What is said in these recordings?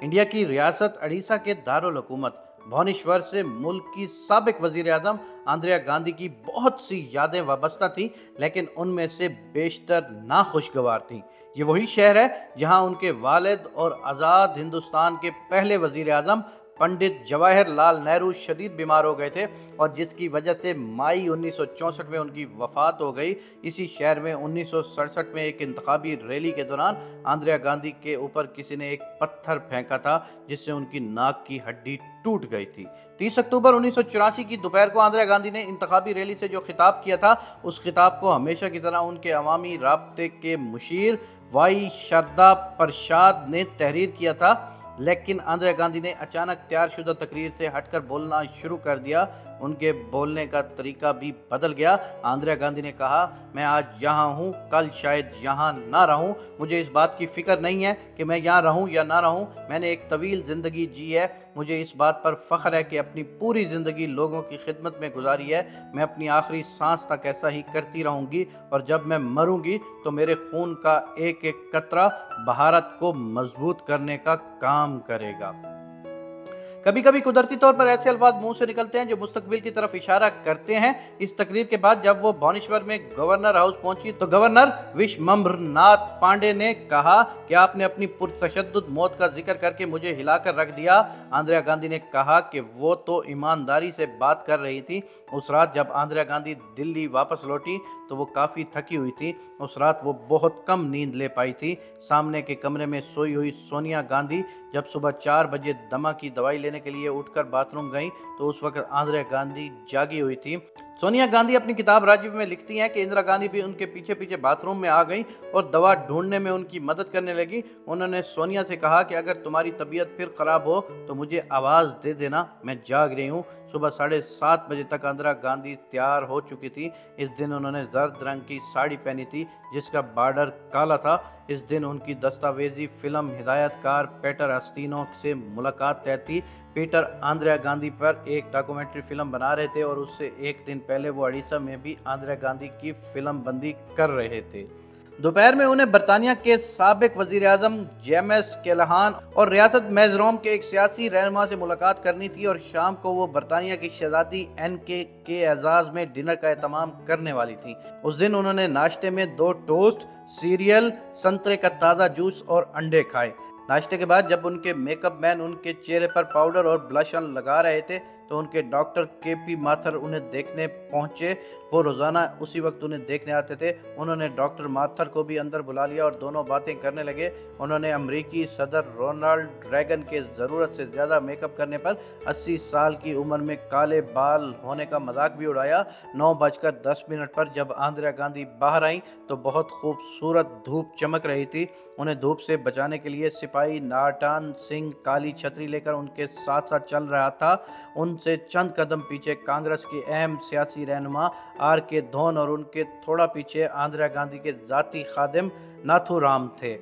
India की रियासत उड़ीसा के दारुल हुकूमत भुवनेश्वर से मुल्क की साबिक वजीर आजम इंदिरा गांधी की बहुत सी यादें वाबस्ता थीं, लेकिन उनमें से बेशतर नाखुशगवार थीं। ये वही शहर है जहां उनके वालिद और आज़ाद हिंदुस्तान के पहले वजीर आजम पंडित जवाहरलाल नेहरू शदीद बीमार हो गए थे और जिसकी वजह से मई 1964 में उनकी वफात हो गई। इसी शहर में 1967 में एक इंतखाबी रैली के दौरान इंदिरा गांधी के ऊपर किसी ने एक पत्थर फेंका था, जिससे उनकी नाक की हड्डी टूट गई थी। 30 अक्टूबर 1984 की दोपहर को इंदिरा गांधी ने इंतखाबी रैली से जो खिताब किया था, उस खिताब को हमेशा की तरह उनके अवामी राब्ते के मुशीर वाई शारदा प्रसाद ने तहरीर किया था, लेकिन इंदिरा गांधी ने अचानक तैयारशुदा तकरीर से हटकर बोलना शुरू कर दिया। उनके बोलने का तरीका भी बदल गया। इंदिरा गांधी ने कहा, मैं आज यहाँ हूँ, कल शायद यहाँ ना रहूँ। मुझे इस बात की फिक्र नहीं है कि मैं यहाँ रहूँ या ना रहूँ। मैंने एक तवील ज़िंदगी जी है। मुझे इस बात पर फ़ख्र है कि अपनी पूरी ज़िंदगी लोगों की खिदमत में गुजारी है। मैं अपनी आखिरी सांस तक ऐसा ही करती रहूँगी और जब मैं मरूंगी तो मेरे खून का एक एक कतरा भारत को मजबूत करने का काम करेगा। कभी कभी कुदरती तौर पर ऐसे अल्फाज मुंह से निकलते हैं जो मुस्तकबिल की तरफ इशारा करते हैं। इस तकरीर के बाद जब वो भुवनेश्वर में गवर्नर हाउस पहुंची तो गवर्नर विश्वम्भरनाथ पांडे ने कहा कि आपने अपनी पुरतशद्दुद मौत का जिक्र करके मुझे हिलाकर रख दिया। इंदिरा गांधी ने कहा कि वो तो ईमानदारी से बात कर रही थी। उस रात जब इंदिरा गांधी दिल्ली वापस लौटी तो वो काफ़ी थकी हुई थी। उस रात वो बहुत कम नींद ले पाई थी। सामने के कमरे में सोई हुई सोनिया गांधी जब सुबह 4 बजे दमा की दवाई लेने के लिए उठकर बाथरूम गईं तो उस वक्त इंदिरा गांधी जागी हुई थी। सोनिया गांधी अपनी किताब राजीव में लिखती हैं कि इंदिरा गांधी भी उनके पीछे पीछे बाथरूम में आ गई और दवा ढूंढने में उनकी मदद करने लगी। उन्होंने सोनिया से कहा कि अगर तुम्हारी तबीयत फिर खराब हो तो मुझे आवाज़ दे देना, मैं जाग रही हूँ। सुबह 7:30 बजे तक इंदिरा गांधी तैयार हो चुकी थी। इस दिन उन्होंने जर्द रंग की साड़ी पहनी थी जिसका बॉर्डर काला था। इस दिन उनकी दस्तावेजी फिल्म हिदायतकार पीटर अस्तीनो से मुलाकात तय थी। पीटर इंदिरा गांधी पर एक डॉक्यूमेंट्री फिल्म बना रहे थे और उससे एक दिन पहले वो उड़ीसा में भी इंदिरा गांधी की फिल्म बंदी कर रहे थे। दोपहर में उन्हें बरतानिया के साबिक वजीर आजम जेम्स कैलाहान और रियासत मिज़ोरम के एक सियासी रहनुमा से मुलाकात करनी थी और शाम को वो बरतानिया की शहजादी एनके के एजाज में डिनर का एहतमाम करने वाली थी। उस दिन उन्होंने नाश्ते में 2 टोस्ट, सीरियल, संतरे का ताज़ा जूस और अंडे खाए। नाश्ते के बाद जब उनके मेकअप मैन उनके चेहरे पर पाउडर और ब्लश ऑन लगा रहे थे तो उनके डॉक्टर केपी माथर उन्हें देखने पहुंचे। वो रोज़ाना उसी वक्त उन्हें देखने आते थे। उन्होंने डॉक्टर माथर को भी अंदर बुला लिया और दोनों बातें करने लगे। उन्होंने अमेरिकी सदर रोनाल्ड रेगन के ज़रूरत से ज़्यादा मेकअप करने पर 80 साल की उम्र में काले बाल होने का मजाक भी उड़ाया। 9:10 पर जब इंदिरा गांधी बाहर आई तो बहुत खूबसूरत धूप चमक रही थी। उन्हें धूप से बचाने के लिए सिपाही नाटान सिंह काली छतरी लेकर उनके साथ साथ चल रहा था। उनसे चंद कदम पीछे कांग्रेस के अहम सियासी रहनुमा आर.के. धोन और उनके थोड़ा पीछे इंदिरा गांधी के जाती खादिम नाथूराम थे।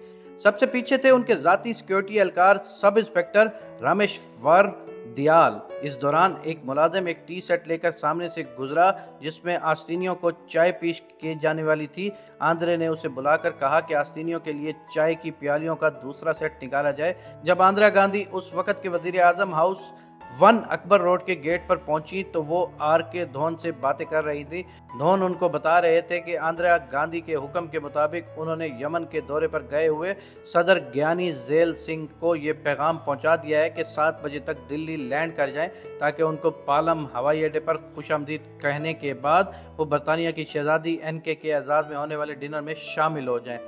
सबसे पीछे थे उनके जाती security एहलकार sub inspector Rameshwar Dayal. इस दौरान एक मुलाजिम एक टी सेट लेकर सामने से गुजरा जिसमें आस्तीनियों को चाय पेश की जाने वाली थी। इंदिरा ने उसे बुलाकर कहा कि आस्तीनियों के लिए चाय की प्यालियों का दूसरा सेट निकाला जाए। जब इंदिरा गांधी उस वक्त के वजीर आजम हाउस 1 अकबर रोड के गेट पर पहुंची तो वो आर.के. धोन से बातें कर रही थी। धोन उनको बता रहे थे कि इंदिरा गांधी के हुक्म के मुताबिक उन्होंने यमन के दौरे पर गए हुए सदर ज्ञानी ज़ैल सिंह को ये पैगाम पहुंचा दिया है कि 7 बजे तक दिल्ली लैंड कर जाएं ताकि उनको पालम हवाई अड्डे पर खुशामदीद कहने के बाद वो बरतानिया की शहजादी एनके के एजाज़ में होने वाले डिनर में शामिल हो जाएं।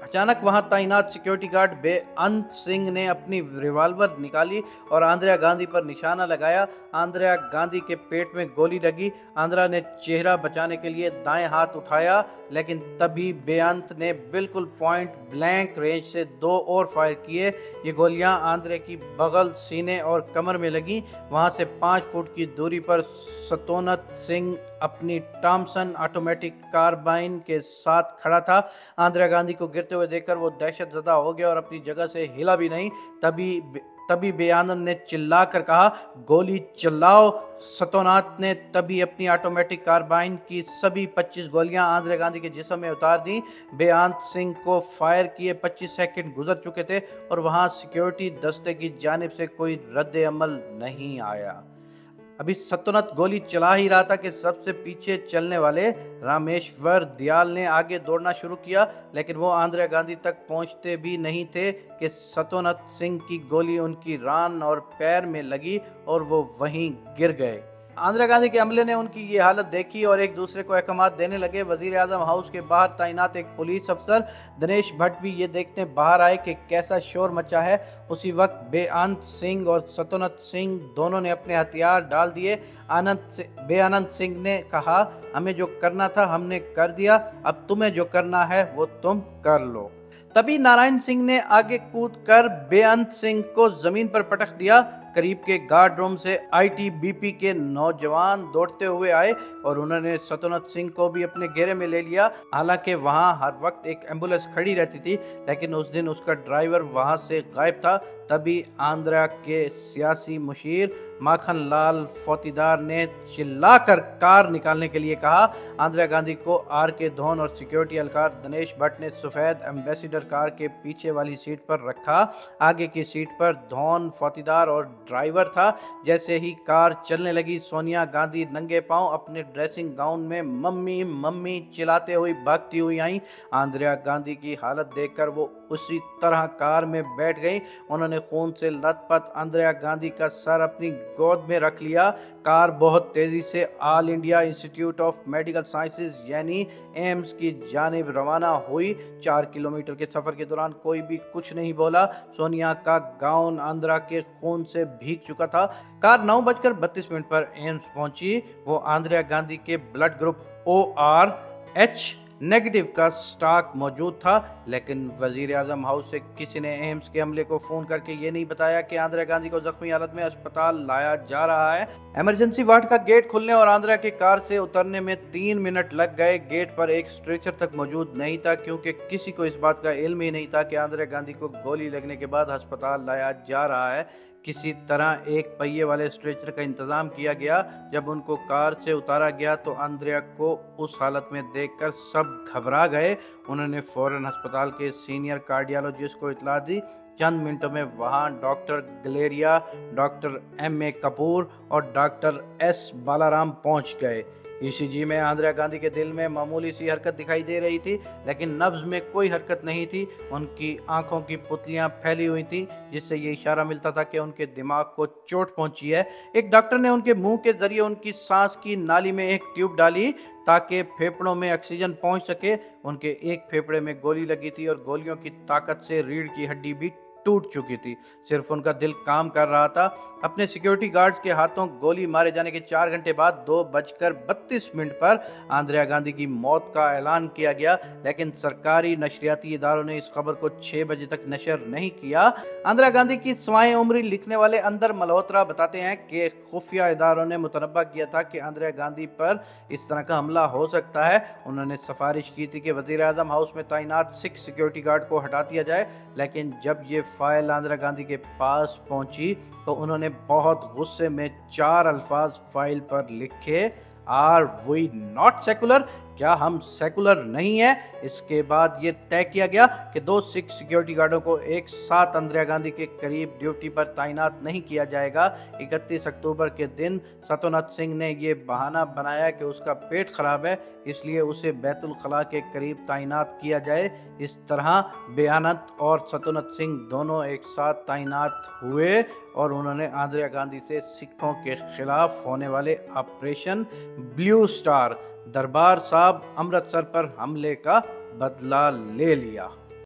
अचानक वहां तैनात सिक्योरिटी गार्ड बेअंत सिंह ने अपनी रिवॉल्वर निकाली और इंदिरा गांधी पर निशाना लगाया। इंदिरा गांधी के पेट में गोली लगी। इंदिरा ने चेहरा बचाने के लिए दाएं हाथ उठाया, लेकिन तभी बेअंत ने बिल्कुल पॉइंट ब्लैंक रेंज से 2 और फायर किए। ये गोलियां इंदिरा की बगल, सीने और कमर में लगी। वहां से 5 फुट की दूरी पर सतोनत सिंह अपनी टॉमसन ऑटोमेटिक कार्बाइन के साथ खड़ा था। इंदिरा गांधी को गिरते हुए देखकर वो दहशतज़दा हो गया और अपनी जगह से हिला भी नहीं। तभी बेआनंद ने चिल्लाकर कहा, गोली चलाओ। सतोनाथ ने तभी अपनी ऑटोमेटिक कार्बाइन की सभी 25 गोलियां इंदिरा गांधी के जिस्म में उतार दी। बेअंत सिंह को फायर किए 25 सेकंड गुजर चुके थे और वहां सिक्योरिटी दस्ते की जानिब से कोई रद्द अमल नहीं आया। अभी सतोनत गोली चला ही रहा था कि सबसे पीछे चलने वाले रामेश्वर दयाल ने आगे दौड़ना शुरू किया, लेकिन वो इंदिरा गांधी तक पहुंचते भी नहीं थे कि सतोनत सिंह की गोली उनकी रान और पैर में लगी और वो वहीं गिर गए। इंदिरा गांधी के अमले ने उनकी ये हालत देखी और एक दूसरे को अहकामात देने लगे। वजीर आजम हाउस के बाहर तैनात एक पुलिस अफसर दिनेश भट्ट भी ये देखने बाहर आए कि कैसा शोर मचा है। उसी वक्त बेअंत सिंह और सतोनत सिंह दोनों ने अपने हथियार डाल दिए। बेअंत सिंह ने कहा, हमें जो करना था हमने कर दिया, अब तुम्हें जो करना है वो तुम कर लो। तभी नारायण सिंह ने आगे कूदकर बेअंत सिंह को जमीन पर पटक दिया। करीब के गार्ड रूम से आईटीबीपी के नौजवान दौड़ते हुए आए और उन्होंने सतोनत सिंह को भी अपने घेरे में ले लिया। हालांकि वहां हर वक्त एक एम्बुलेंस खड़ी रहती थी, लेकिन उस दिन उसका ड्राइवर वहां से गायब था। तभी आंध्रा के सियासी मुशीर माखन लाल फौतीदार ने चिल्लाकर कार निकालने के लिए कहा। इंदिरा गांधी को आर के धोन और सिक्योरिटी एहलकार दिनेश भट्ट ने सफेद एम्बेसडर कार के पीछे वाली सीट पर रखा। आगे की सीट पर धोन, फौतीदार और ड्राइवर था। जैसे ही कार चलने लगी, सोनिया गांधी नंगे पांव अपने ड्रेसिंग गाउन में मम्मी मम्मी चिल्लाते हुई भागती हुई आई। इंदिरा गांधी की हालत देखकर वो उसी तरह कार में बैठ गई। उन्होंने खून से लथपथ इंदिरा गांधी का सर अपनी गोद में रख लिया। कार बहुत तेजी से all India institute of medical sciences यानी एम्स की जानिब रवाना हुई। 4 किलोमीटर के सफर के दौरान कोई भी कुछ नहीं बोला। सोनिया का गाउन इंदिरा के खून से भीग चुका था। कार 9:32 पर एम्स पहुंची। वो इंदिरा गांधी के ब्लड ग्रुप ORH नेगेटिव का स्टॉक मौजूद था, लेकिन वजीर आजम हाउस से किसी ने एम्स के अमले को फोन करके ये नहीं बताया कि इंदिरा गांधी को जख्मी हालत में अस्पताल लाया जा रहा है। इमरजेंसी वार्ड का गेट खुलने और इंदिरा की कार से उतरने में 3 मिनट लग गए। गेट पर एक स्ट्रेचर तक मौजूद नहीं था, क्योंकि किसी को इस बात का इल्म ही नहीं था कि इंदिरा गांधी को गोली लगने के बाद अस्पताल लाया जा रहा है। किसी तरह एक पहिए वाले स्ट्रेचर का इंतजाम किया गया। जब उनको कार से उतारा गया तो इंदिरा को उस हालत में देखकर सब घबरा गए। उन्होंने फौरन अस्पताल के सीनियर कार्डियोलॉजिस्ट को इतला दी। चंद मिनटों में वहां doctor Galleria, doctor MA Kapoor और डॉक्टर S बालाराम पहुंच गए। ECG में इंदिरा गांधी के दिल में मामूली सी हरकत दिखाई दे रही थी, लेकिन नब्ज में कोई हरकत नहीं थी। उनकी आंखों की पुतलियां फैली हुई थी, जिससे ये इशारा मिलता था कि उनके दिमाग को चोट पहुंची है। एक डॉक्टर ने उनके मुंह के जरिए उनकी सांस की नाली में एक ट्यूब डाली ताकि फेफड़ों में ऑक्सीजन पहुंच सके। उनके एक फेफड़े में गोली लगी थी और गोलियों की ताकत से रीढ़ की हड्डी भी टूट चुकी थी। सिर्फ उनका दिल काम कर रहा था। अपने सिक्योरिटी गार्ड्स के हाथों गोली मारे जाने के 4 घंटे बाद 2:32 पर इंदिरा गांधी की मौत का ऐलान किया गया, लेकिन सरकारी नशरियाती इदारों ने इस खबर को 6 बजे तक नशर नहीं किया। इंदिरा गांधी की सवाए उम्री लिखने वाले अंदर मल्होत्रा बताते हैं कि खुफिया इदारों ने मुतनब्बा किया था कि इंदिरा गांधी पर इस तरह का हमला हो सकता है। उन्होंने सिफारिश की थी कि वजीर आजम हाउस में तैनात 6 सिक्योरिटी गार्ड को हटा दिया जाए, लेकिन जब ये फाइल इंदिरा गांधी के पास पहुंची तो उन्होंने बहुत गुस्से में 4 अल्फाज फाइल पर लिखे, आर वी नॉट सेकुलर, क्या हम सेकुलर नहीं है। इसके बाद ये तय किया गया कि 2 सिख सिक्योरिटी गार्डों को एक साथ इंदिरा गांधी के करीब ड्यूटी पर तैनात नहीं किया जाएगा। 31 अक्टूबर के दिन सतोनत सिंह ने ये बहाना बनाया कि उसका पेट खराब है, इसलिए उसे बैतुल खला के करीब तैनात किया जाए। इस तरह बेअंत और सतोनत सिंह दोनों एक साथ तैनात हुए और उन्होंने इंदिरा गांधी से सिखों के खिलाफ होने वाले ऑपरेशन ब्लू स्टार दरबार साहब अमृतसर पर हमले का बदला ले लिया।